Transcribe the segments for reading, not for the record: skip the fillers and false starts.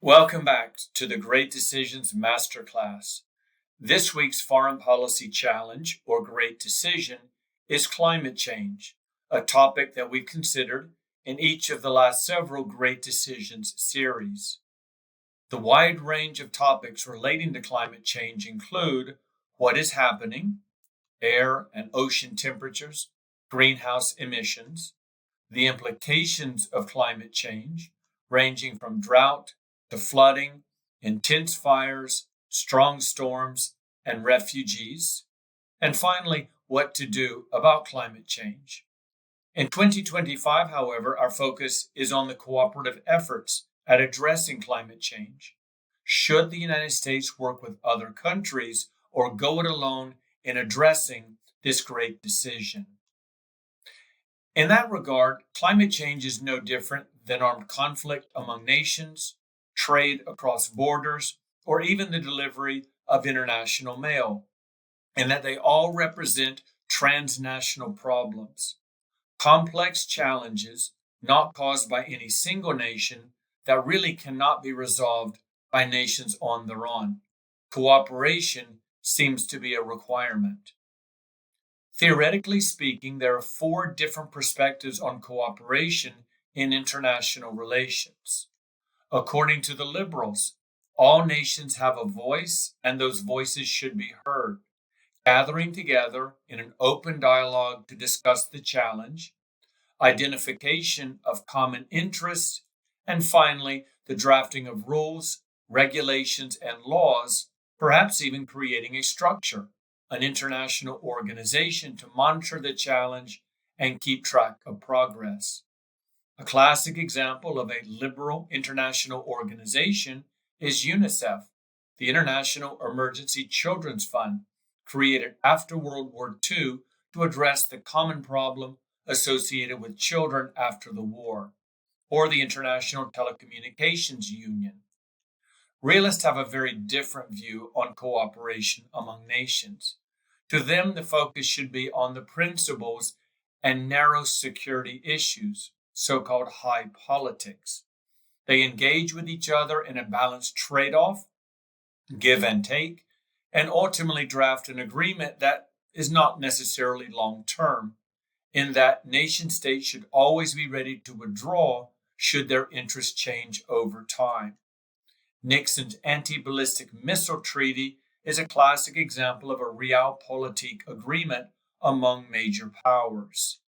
Welcome back to the Great Decisions MasterClass. This week's foreign policy challenge, or great decision, is climate change, a topic that we've considered in each of the last several Great Decisions series. The wide range of topics relating to climate change include what is happening, air and ocean temperatures, greenhouse emissions, the implications of climate change, ranging from drought to flooding, intense fires, strong storms, and refugees. And finally, what to do about climate change. In 2025, however, our focus is on the cooperative efforts at addressing climate change. Should the United States work with other countries or go it alone in addressing this great decision? In that regard, climate change is no different than armed conflict among nations, trade across borders, or even the delivery of international mail, and that they all represent transnational problems, complex challenges not caused by any single nation that really cannot be resolved by nations on their own. Cooperation seems to be a requirement. Theoretically speaking, there are four different perspectives on cooperation in international relations. According to the liberals, all nations have a voice, and those voices should be heard. Gathering together in an open dialogue to discuss the challenge, identification of common interests, and finally, the drafting of rules, regulations, and laws, perhaps even creating a structure, an international organization to monitor the challenge and keep track of progress. A classic example of a liberal international organization is UNICEF, the International Emergency Children's Fund, created after World War II to address the common problem associated with children after the war, or the International Telecommunications Union. Realists have a very different view on cooperation among nations. To them, the focus should be on the principles and narrow security issues, so-called high politics. They engage with each other in a balanced trade-off, give and take, and ultimately draft an agreement that is not necessarily long-term, in that nation-states should always be ready to withdraw should their interests change over time. Nixon's anti-ballistic missile treaty is a classic example of a realpolitik agreement among major powers.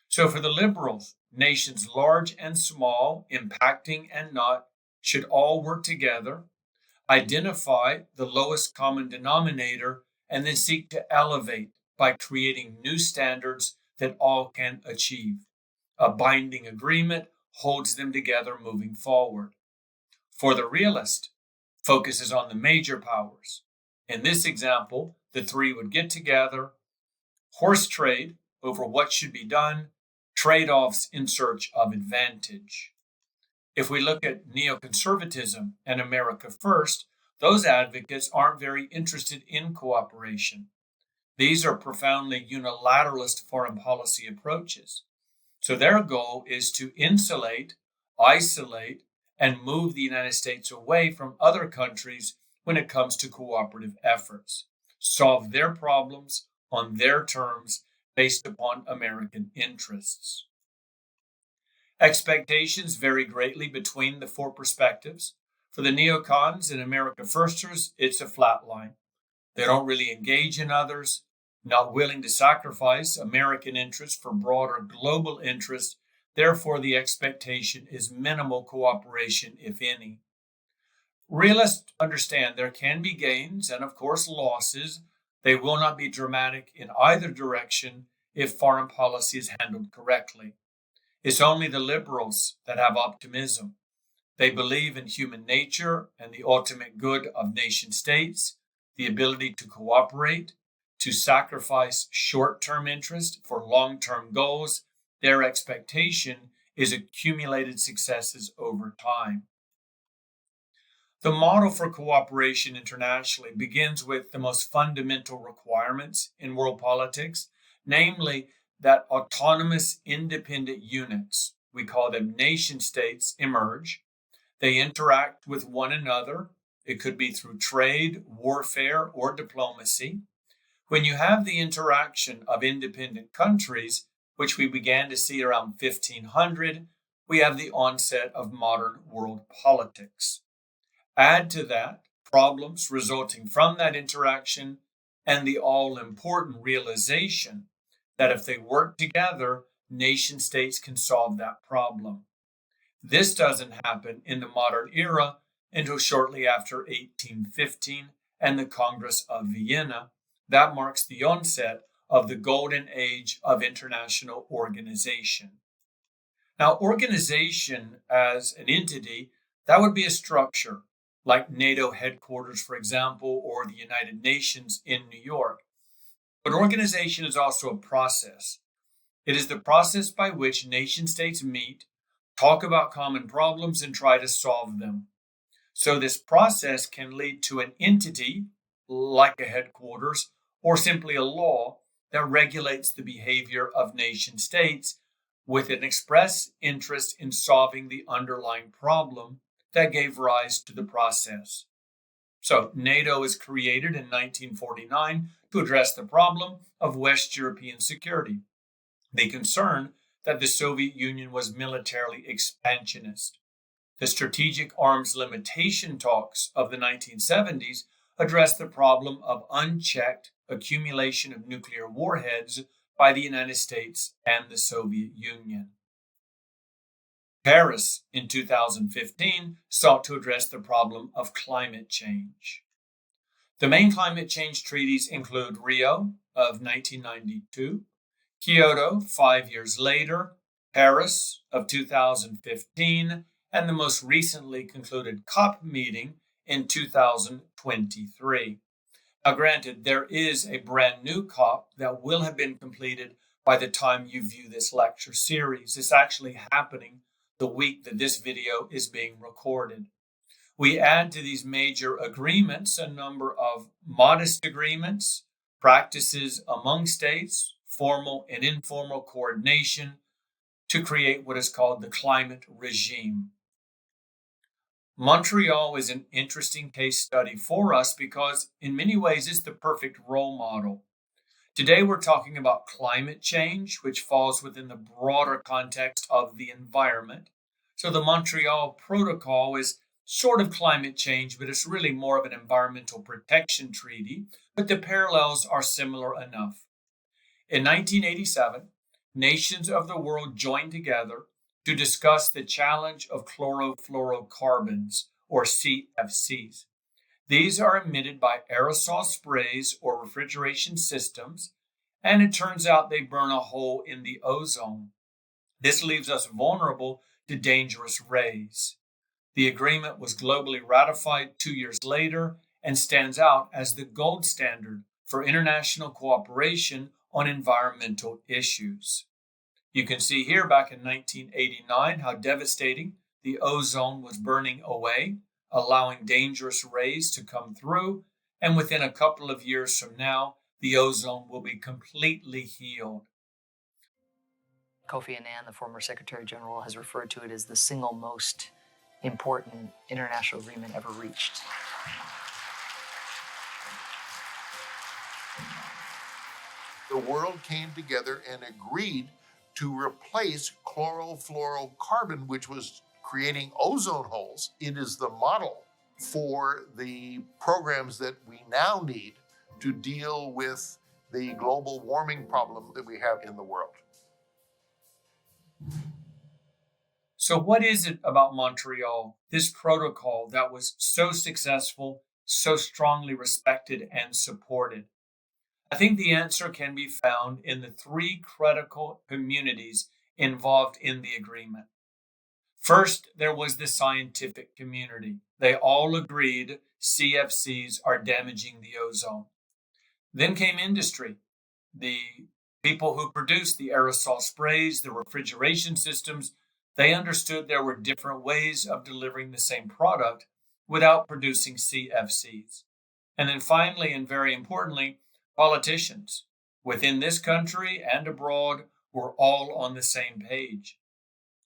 So for the liberals, nations large and small, impacting and not, should all work together, identify the lowest common denominator, and then seek to elevate by creating new standards that all can achieve. A binding agreement holds them together moving forward. For the realist, focus is on the major powers. In this example, the three would get together, horse trade over what should be done, trade-offs in search of advantage. If we look at neoconservatism and America First, those advocates aren't very interested in cooperation. These are profoundly unilateralist foreign policy approaches. So their goal is to insulate, isolate, and move the United States away from other countries when it comes to cooperative efforts, solve their problems on their terms based upon American interests. Expectations vary greatly between the four perspectives. For the neocons and America Firsters, it's a flat line. They don't really engage in others, not willing to sacrifice American interests for broader global interests. Therefore, the expectation is minimal cooperation, if any. Realists understand there can be gains and, of course, losses. They will not be dramatic in either direction if foreign policy is handled correctly. It's only the liberals that have optimism. They believe in human nature and the ultimate good of nation states, the ability to cooperate, to sacrifice short-term interest for long-term goals. Their expectation is accumulated successes over time. The model for cooperation internationally begins with the most fundamental requirements in world politics, namely that autonomous independent units, we call them nation states, emerge, They interact with one another. It could be through trade, warfare, or diplomacy. When you have the interaction of independent countries, which we began to see around 1500, we have the onset of modern world politics. Add to that problems resulting from that interaction and the all-important realization that if they work together, nation states can solve that problem. This doesn't happen in the modern era until shortly after 1815 and the Congress of Vienna. That marks the onset of the golden age of international organization. Now, organization as an entity, that would be a structure like NATO headquarters, for example, or the United Nations in New York. But organization is also a process. It is the process by which nation states meet, talk about common problems, and try to solve them. So this process can lead to an entity, like a headquarters, or simply a law that regulates the behavior of nation states with an express interest in solving the underlying problem that gave rise to the process. So NATO was created in 1949 to address the problem of West European security. The concern that the Soviet Union was militarily expansionist. The strategic arms limitation talks of the 1970s addressed the problem of unchecked accumulation of nuclear warheads by the United States and the Soviet Union. Paris in 2015 sought to address the problem of climate change. The main climate change treaties include Rio of 1992, Kyoto 5 years later, Paris of 2015, and the most recently concluded COP meeting in 2023. Now, granted, there is a brand new COP that will have been completed by the time you view this lecture series. It's actually happening the week that this video is being recorded. We add to these major agreements a number of modest agreements, practices among states, formal and informal coordination to create what is called the climate regime. Montreal is an interesting case study for us because in many ways it's the perfect role model. Today we're talking about climate change, which falls within the broader context of the environment. So the Montreal Protocol is sort of climate change, but it's really more of an environmental protection treaty, but the parallels are similar enough. In 1987, nations of the world joined together to discuss the challenge of chlorofluorocarbons, or CFCs. These are emitted by aerosol sprays or refrigeration systems, and it turns out they burn a hole in the ozone. This leaves us vulnerable to dangerous rays. The agreement was globally ratified 2 years later and stands out as the gold standard for international cooperation on environmental issues. You can see here back in 1989 how devastating the ozone was burning away, allowing dangerous rays to come through, and within a couple of years from now, the ozone will be completely healed. Kofi Annan, the former Secretary General, has referred to it as the single most important international agreement ever reached. The world came together and agreed to replace chlorofluorocarbon, which was creating ozone holes. It is the model for the programs that we now need to deal with the global warming problem that we have in the world. So what is it about Montreal, this protocol that was so successful, so strongly respected and supported? I think the answer can be found in the three critical communities involved in the agreement. First, there was the scientific community. They all agreed CFCs are damaging the ozone. Then came industry, the people who produced the aerosol sprays, the refrigeration systems. They understood there were different ways of delivering the same product without producing CFCs. And then finally, and very importantly, politicians within this country and abroad were all on the same page.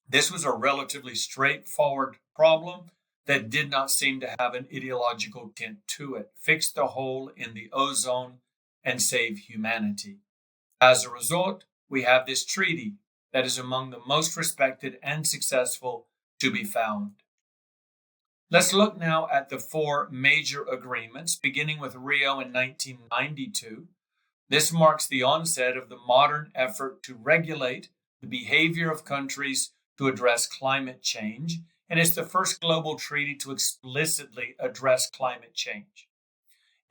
This was a relatively straightforward problem that did not seem to have an ideological tint to it, fix the hole in the ozone, and save humanity. As a result, we have this treaty that is among the most respected and successful to be found. Let's look now at the four major agreements, beginning with Rio in 1992. This marks the onset of the modern effort to regulate the behavior of countries to address climate change, and it's the first global treaty to explicitly address climate change.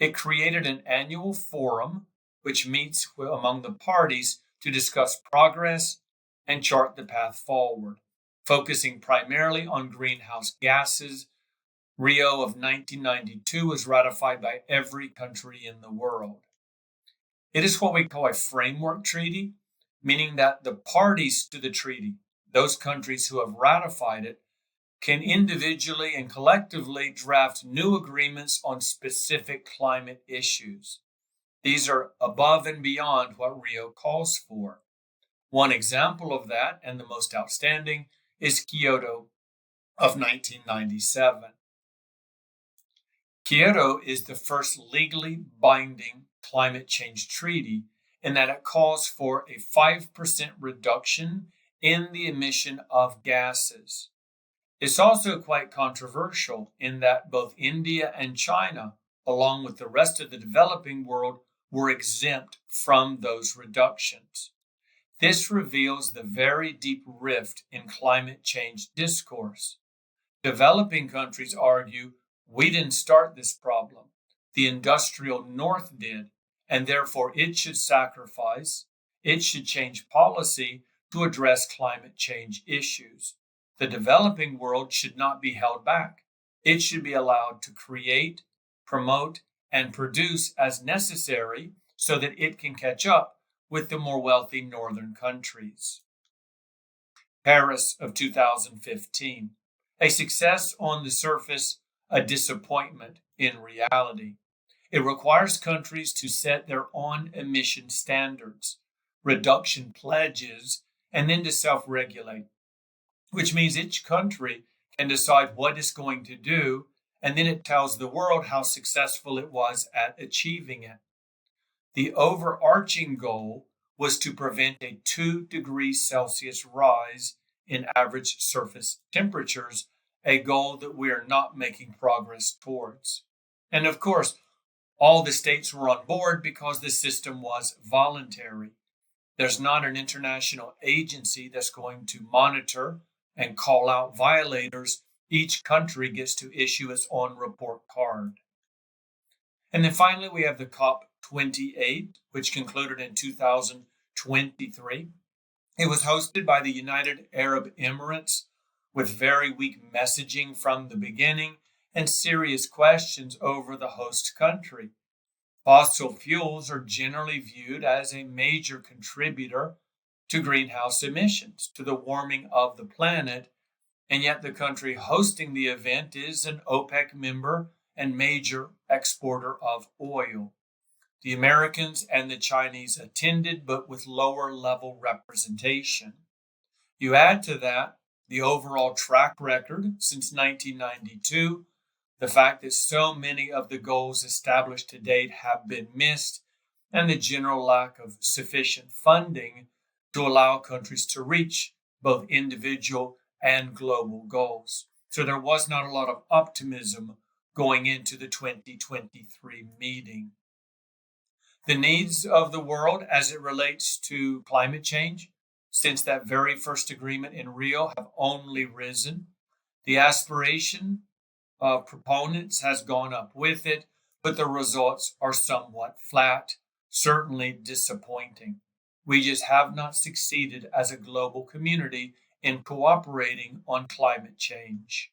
It created an annual forum which meets among the parties to discuss progress and chart the path forward, focusing primarily on greenhouse gases. Rio of 1992 was ratified by every country in the world. It is what we call a framework treaty, meaning that the parties to the treaty, those countries who have ratified it, can individually and collectively draft new agreements on specific climate issues. These are above and beyond what Rio calls for. One example of that, and the most outstanding, is Kyoto of 1997. Kyoto is the first legally binding climate change treaty in that it calls for a 5% reduction in the emission of gases. It's also quite controversial in that both India and China, along with the rest of the developing world, were exempt from those reductions. This reveals the very deep rift in climate change discourse. Developing countries argue, we didn't start this problem. The industrial North did, and therefore it should change policy to address climate change issues. The developing world should not be held back. It should be allowed to create, promote, and produce as necessary so that it can catch up with the more wealthy northern countries. Paris of 2015. A success on the surface, a disappointment in reality. It requires countries to set their own emission standards, reduction pledges, and then to self-regulate, which means each country can decide what it's going to do, and then it tells the world how successful it was at achieving it. The overarching goal was to prevent a 2 degrees Celsius rise in average surface temperatures, a goal that we are not making progress towards. And of course, all the states were on board because the system was voluntary. There's not an international agency that's going to monitor and call out violators. Each country gets to issue its own report card. And then finally, we have the COP28, which concluded in 2023. It was hosted by the United Arab Emirates with very weak messaging from the beginning and serious questions over the host country. Fossil fuels are generally viewed as a major contributor to greenhouse emissions, to the warming of the planet, and yet the country hosting the event is an OPEC member and major exporter of oil. The Americans and the Chinese attended, but with lower level representation. You add to that the overall track record since 1992, the fact that so many of the goals established to date have been missed, and the general lack of sufficient funding to allow countries to reach both individual and global goals. So there was not a lot of optimism going into the 2023 meeting. The needs of the world as it relates to climate change since that very first agreement in Rio have only risen. The aspiration of proponents has gone up with it, but the results are somewhat flat, certainly disappointing. We just have not succeeded as a global community in cooperating on climate change.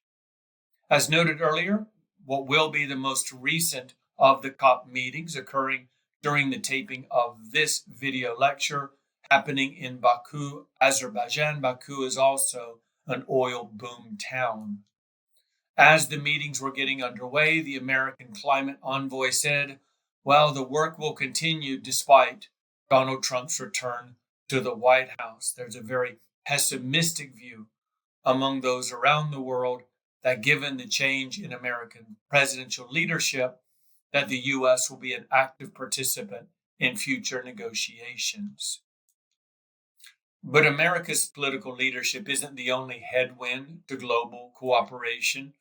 As noted earlier, what will be the most recent of the COP meetings occurring during the taping of this video lecture happening in Baku, Azerbaijan. Baku is also an oil boom town. As the meetings were getting underway, the American climate envoy said, well, the work will continue despite Donald Trump's return to the White House. There's a very pessimistic view among those around the world that given the change in American presidential leadership, that the U.S. will be an active participant in future negotiations. But America's political leadership isn't the only headwind to global cooperation.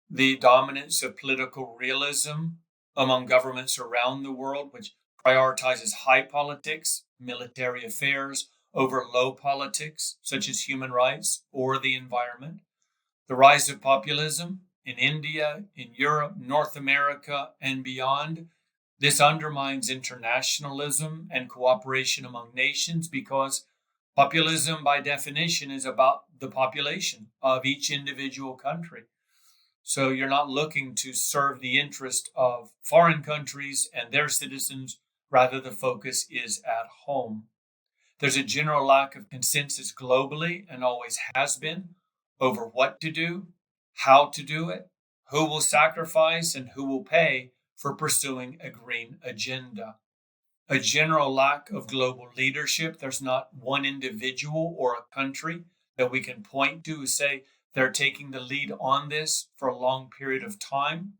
The dominance of political realism among governments around the world, which prioritizes high politics, military affairs, over low politics, such as human rights or the environment. The rise of populism in India, in Europe, North America, and beyond. This undermines internationalism and cooperation among nations because populism, by definition, is about the population of each individual country. So you're not looking to serve the interest of foreign countries and their citizens. Rather, the focus is at home. There's a general lack of consensus globally, and always has been, over what to do, how to do it, who will sacrifice, and who will pay for pursuing a green agenda. A general lack of global leadership. There's not one individual or a country that we can point to and say they're taking the lead on this for a long period of time.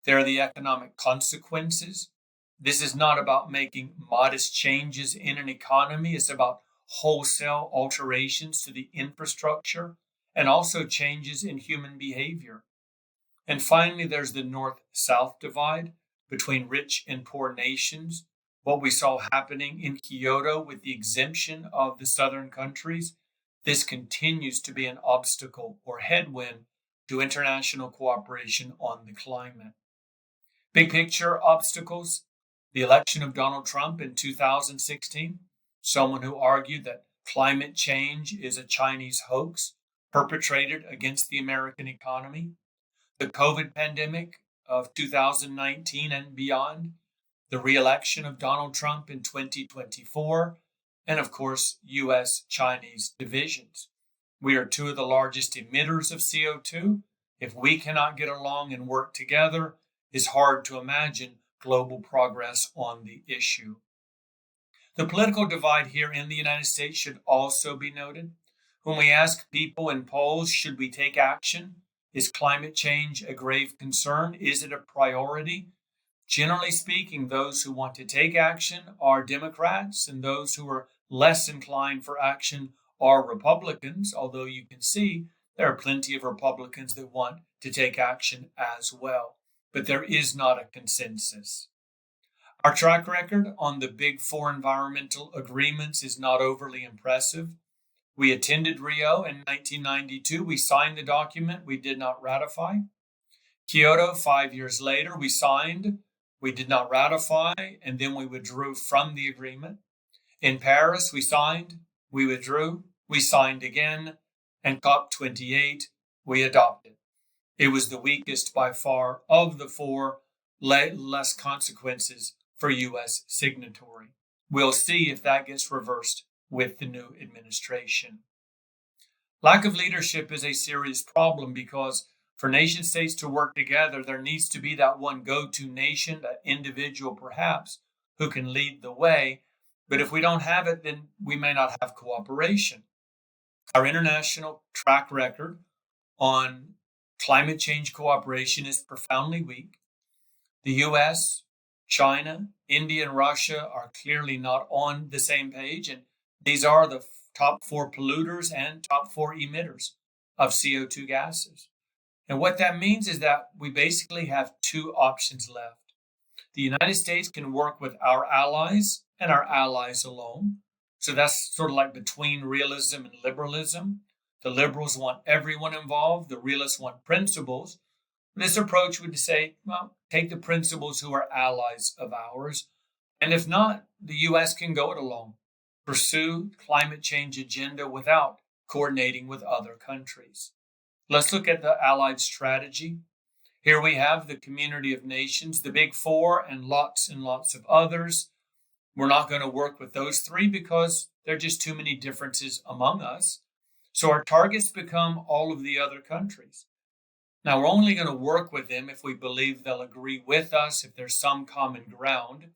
There are the economic consequences. This is not about making modest changes in an economy. It's about wholesale alterations to the infrastructure and also changes in human behavior. And finally, there's the North-South divide between rich and poor nations. What we saw happening in Kyoto with the exemption of the southern countries, this continues to be an obstacle or headwind to international cooperation on the climate. Big picture obstacles: the election of Donald Trump in 2016, someone who argued that climate change is a Chinese hoax perpetrated against the American economy. The COVID pandemic of 2019 and beyond, the re-election of Donald Trump in 2024, and of course, U.S.-Chinese divisions. We are two of the largest emitters of CO2. If we cannot get along and work together, it's hard to imagine global progress on the issue. The political divide here in the United States should also be noted. When we ask people in polls, should we take action? Is climate change a grave concern? Is it a priority? Generally speaking, those who want to take action are Democrats, and those who are less inclined for action are Republicans, although you can see there are plenty of Republicans that want to take action as well. But there is not a consensus. Our track record on the big four environmental agreements is not overly impressive. We attended Rio in 1992. We signed the document. We did not ratify. Kyoto, 5 years later, we signed. We did not ratify, and then we withdrew from the agreement. In Paris, we signed. We withdrew. We signed again. And COP28, we adopted. It was the weakest by far of the four, less consequences for U.S. signatory. We'll see if that gets reversed with the new administration. Lack of leadership is a serious problem because for nation states to work together, there needs to be that one go-to nation, that individual perhaps, who can lead the way. But if we don't have it, then we may not have cooperation. Our international track record on climate change cooperation is profoundly weak. The U.S., China, India, and Russia are clearly not on the same page, and these are the top four polluters and top four emitters of CO2 gases. And what that means is that we basically have two options left. The United States can work with our allies and our allies alone. So that's sort of like between realism and liberalism. The liberals want everyone involved. The realists want principles. This approach would say, well, take the principles who are allies of ours. And if not, the U.S. can go it alone. Pursue climate change agenda without coordinating with other countries. Let's look at the Allied strategy. Here we have the community of nations, the big four, and lots of others. We're not going to work with those three because there are just too many differences among us. So our targets become all of the other countries. Now, we're only going to work with them if we believe they'll agree with us, if there's some common ground.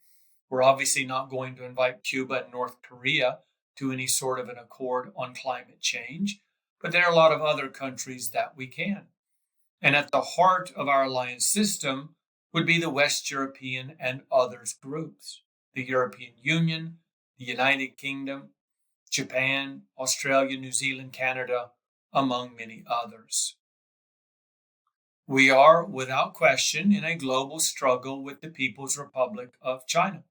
We're obviously not going to invite Cuba and North Korea to any sort of an accord on climate change, but there are a lot of other countries that we can. And at the heart of our alliance system would be the West European and others groups, the European Union, the United Kingdom, Japan, Australia, New Zealand, Canada, among many others. We are, without question, in a global struggle with the People's Republic of China.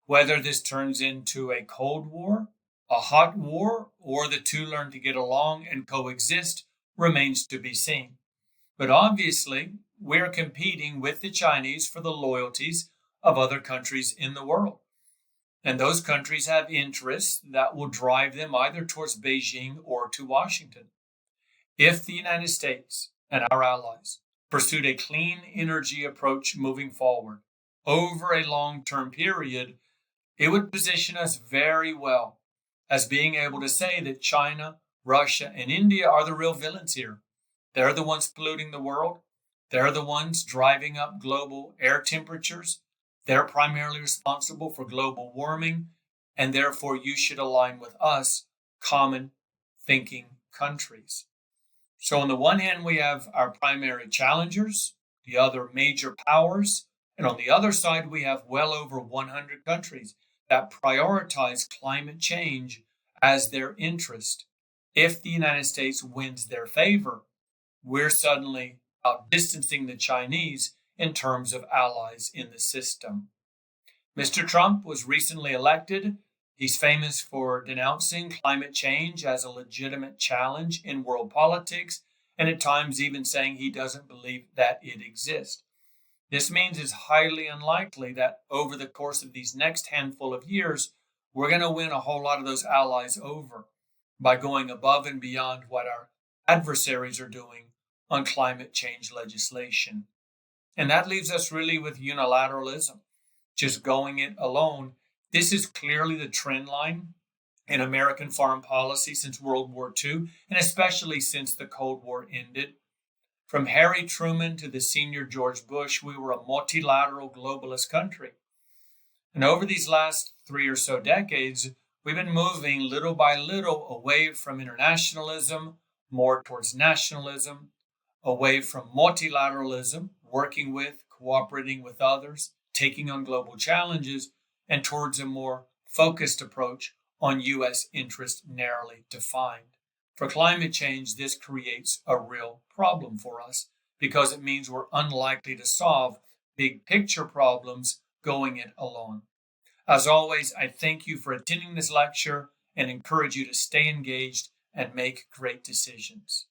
Whether this turns into a Cold War, a hot war, or the two learn to get along and coexist remains to be seen. But obviously, we're competing with the Chinese for the loyalties of other countries in the world. And those countries have interests that will drive them either towards Beijing or to Washington. If the United States and our allies pursued a clean energy approach moving forward over a long-term period, it would position us very well as being able to say that China, Russia, and India are the real villains here. They're the ones polluting the world. They're the ones driving up global air temperatures. They're primarily responsible for global warming, and therefore you should align with us, common thinking countries. So on the one hand, we have our primary challengers, the other major powers, and on the other side, we have well over 100 countries that prioritize climate change as their interest. If the United States wins their favor, we're suddenly outdistancing the Chinese in terms of allies in the system. Mr. Trump was recently elected. He's famous for denouncing climate change as a legitimate challenge in world politics, and at times even saying he doesn't believe that it exists. This means it's highly unlikely that over the course of these next handful of years, we're going to win a whole lot of those allies over by going above and beyond what our adversaries are doing on climate change legislation. And that leaves us really with unilateralism, just going it alone. This is clearly the trend line in American foreign policy since World War II, and especially since the Cold War ended. From Harry Truman to the senior George Bush, we were a multilateral globalist country. And over these last 3 or so decades, we've been moving little by little away from internationalism, more towards nationalism, away from multilateralism, working with, cooperating with others, taking on global challenges, and towards a more focused approach on U.S. interests narrowly defined. For climate change, this creates a real problem for us because it means we're unlikely to solve big picture problems going it alone. As always, I thank you for attending this lecture and encourage you to stay engaged and make great decisions.